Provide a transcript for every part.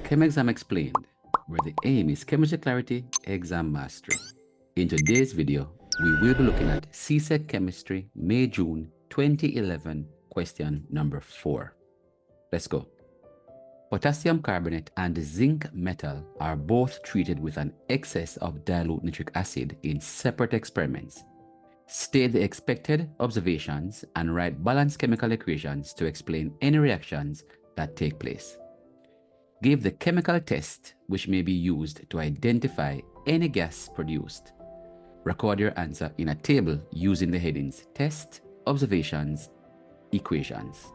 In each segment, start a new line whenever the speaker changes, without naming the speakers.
ChemExam Explained, where the aim is chemistry clarity, exam mastery. In today's video, we will be looking at CSEC Chemistry, May-June 2011, question number 4. Let's go. Potassium carbonate and zinc metal are both treated with an excess of dilute nitric acid in separate experiments. State the expected observations and write balanced chemical equations to explain any reactions that take place. Give the chemical test which may be used to identify any gas produced. Record your answer in a table using the headings Test, Observations, Equations.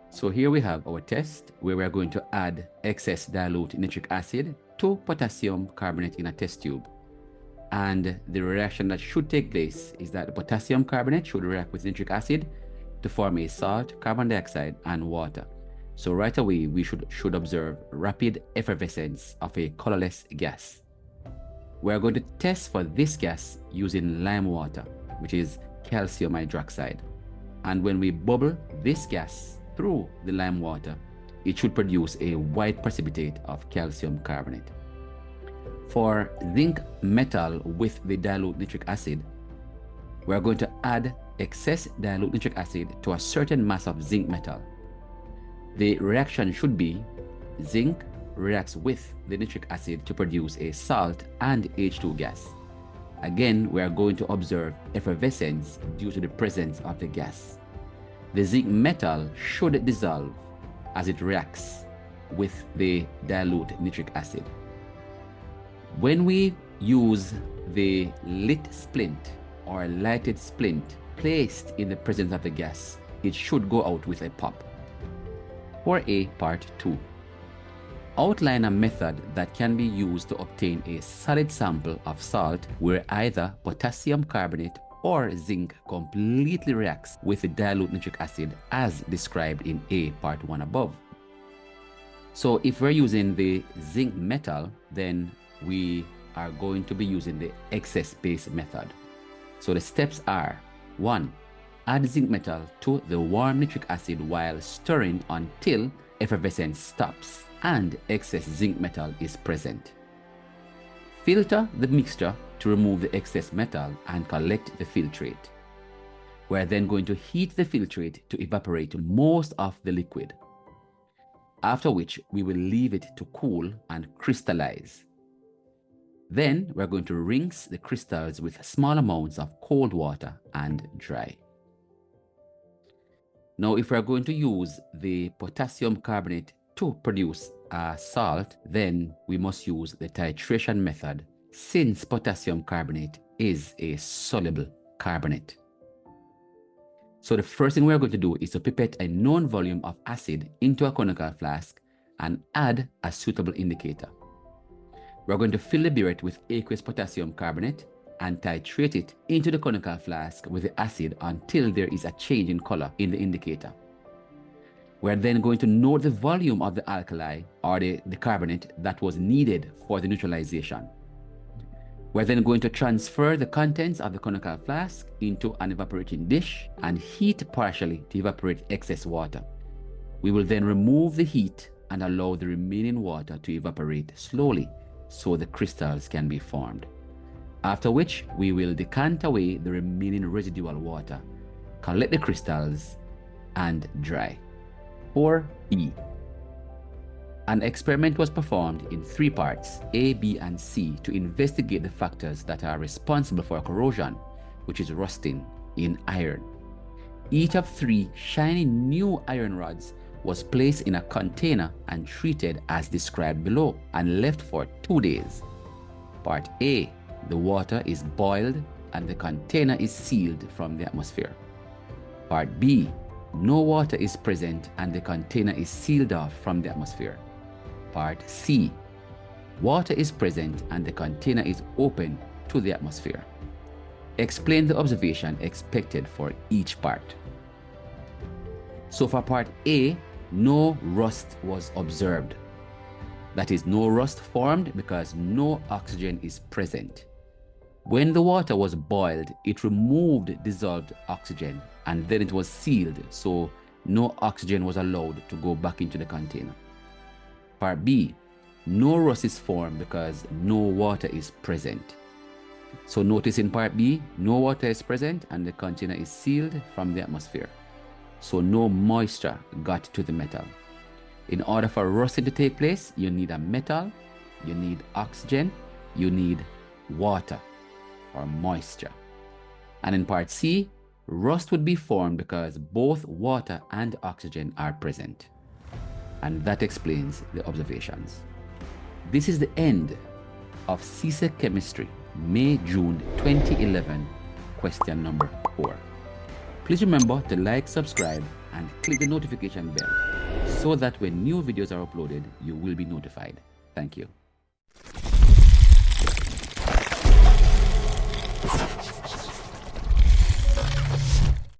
So here we have our test where we are going to add excess dilute nitric acid to potassium carbonate in a test tube. And the reaction that should take place is that the potassium carbonate should react with nitric acid to form a salt, carbon dioxide, and water. So right away, we should observe rapid effervescence of a colorless gas. We're going to test for this gas using lime water, which is calcium hydroxide. And when we bubble this gas through the lime water, it should produce a white precipitate of calcium carbonate. For zinc metal with the dilute nitric acid, we're going to add excess dilute nitric acid to a certain mass of zinc metal. The reaction should be zinc reacts with the nitric acid to produce a salt and H2 gas. Again, we are going to observe effervescence due to the presence of the gas. The zinc metal should dissolve as it reacts with the dilute nitric acid. When we use the lit splint or lighted splint placed in the presence of the gas, it should go out with a pop. 4A Part 2. Outline a method that can be used to obtain a solid sample of salt where either potassium carbonate or zinc completely reacts with the dilute nitric acid as described in A Part 1 above. So if we're using the zinc metal, then we are going to be using the excess base method. So the steps are: 1. Add zinc metal to the warm nitric acid while stirring until effervescence stops and excess zinc metal is present. Filter the mixture to remove the excess metal and collect the filtrate. We're then going to heat the filtrate to evaporate most of the liquid, after which we will leave it to cool and crystallize. Then we're going to rinse the crystals with small amounts of cold water and dry. Now, if we're going to use the potassium carbonate to produce a salt, then we must use the titration method since potassium carbonate is a soluble carbonate. So the first thing we're going to do is to pipette a known volume of acid into a conical flask and add a suitable indicator. We're going to fill the burette with aqueous potassium carbonate and titrate it into the conical flask with the acid until there is a change in color in the indicator. We're then going to note the volume of the alkali or the carbonate that was needed for the neutralization. We're then going to transfer the contents of the conical flask into an evaporating dish and heat partially to evaporate excess water. We will then remove the heat and allow the remaining water to evaporate slowly so the crystals can be formed. After which, we will decant away the remaining residual water, collect the crystals, and dry. 4B. An experiment was performed in 3 parts, A, B, and C, to investigate the factors that are responsible for corrosion, which is rusting, in iron. Each of 3 shiny new iron rods was placed in a container and treated as described below and left for 2 days. Part A. The water is boiled and the container is sealed from the atmosphere. Part B. No water is present and the container is sealed off from the atmosphere. Part C. Water is present and the container is open to the atmosphere. Explain the observation expected for each part. So for part A, no rust was observed. That is, no rust formed because no oxygen is present. When the water was boiled, it removed dissolved oxygen and then it was sealed, so no oxygen was allowed to go back into the container. Part B, no rust is formed because no water is present. So notice in part B, no water is present and the container is sealed from the atmosphere. So no moisture got to the metal. In order for rusting to take place, you need a metal, you need oxygen, you need water or moisture. And in part C, rust would be formed because both water and oxygen are present. And that explains the observations. This is the end of CSEC Chemistry, May-June 2011, question number 4. Please remember to like, subscribe, and click the notification bell so that when new videos are uploaded, you will be notified. Thank you.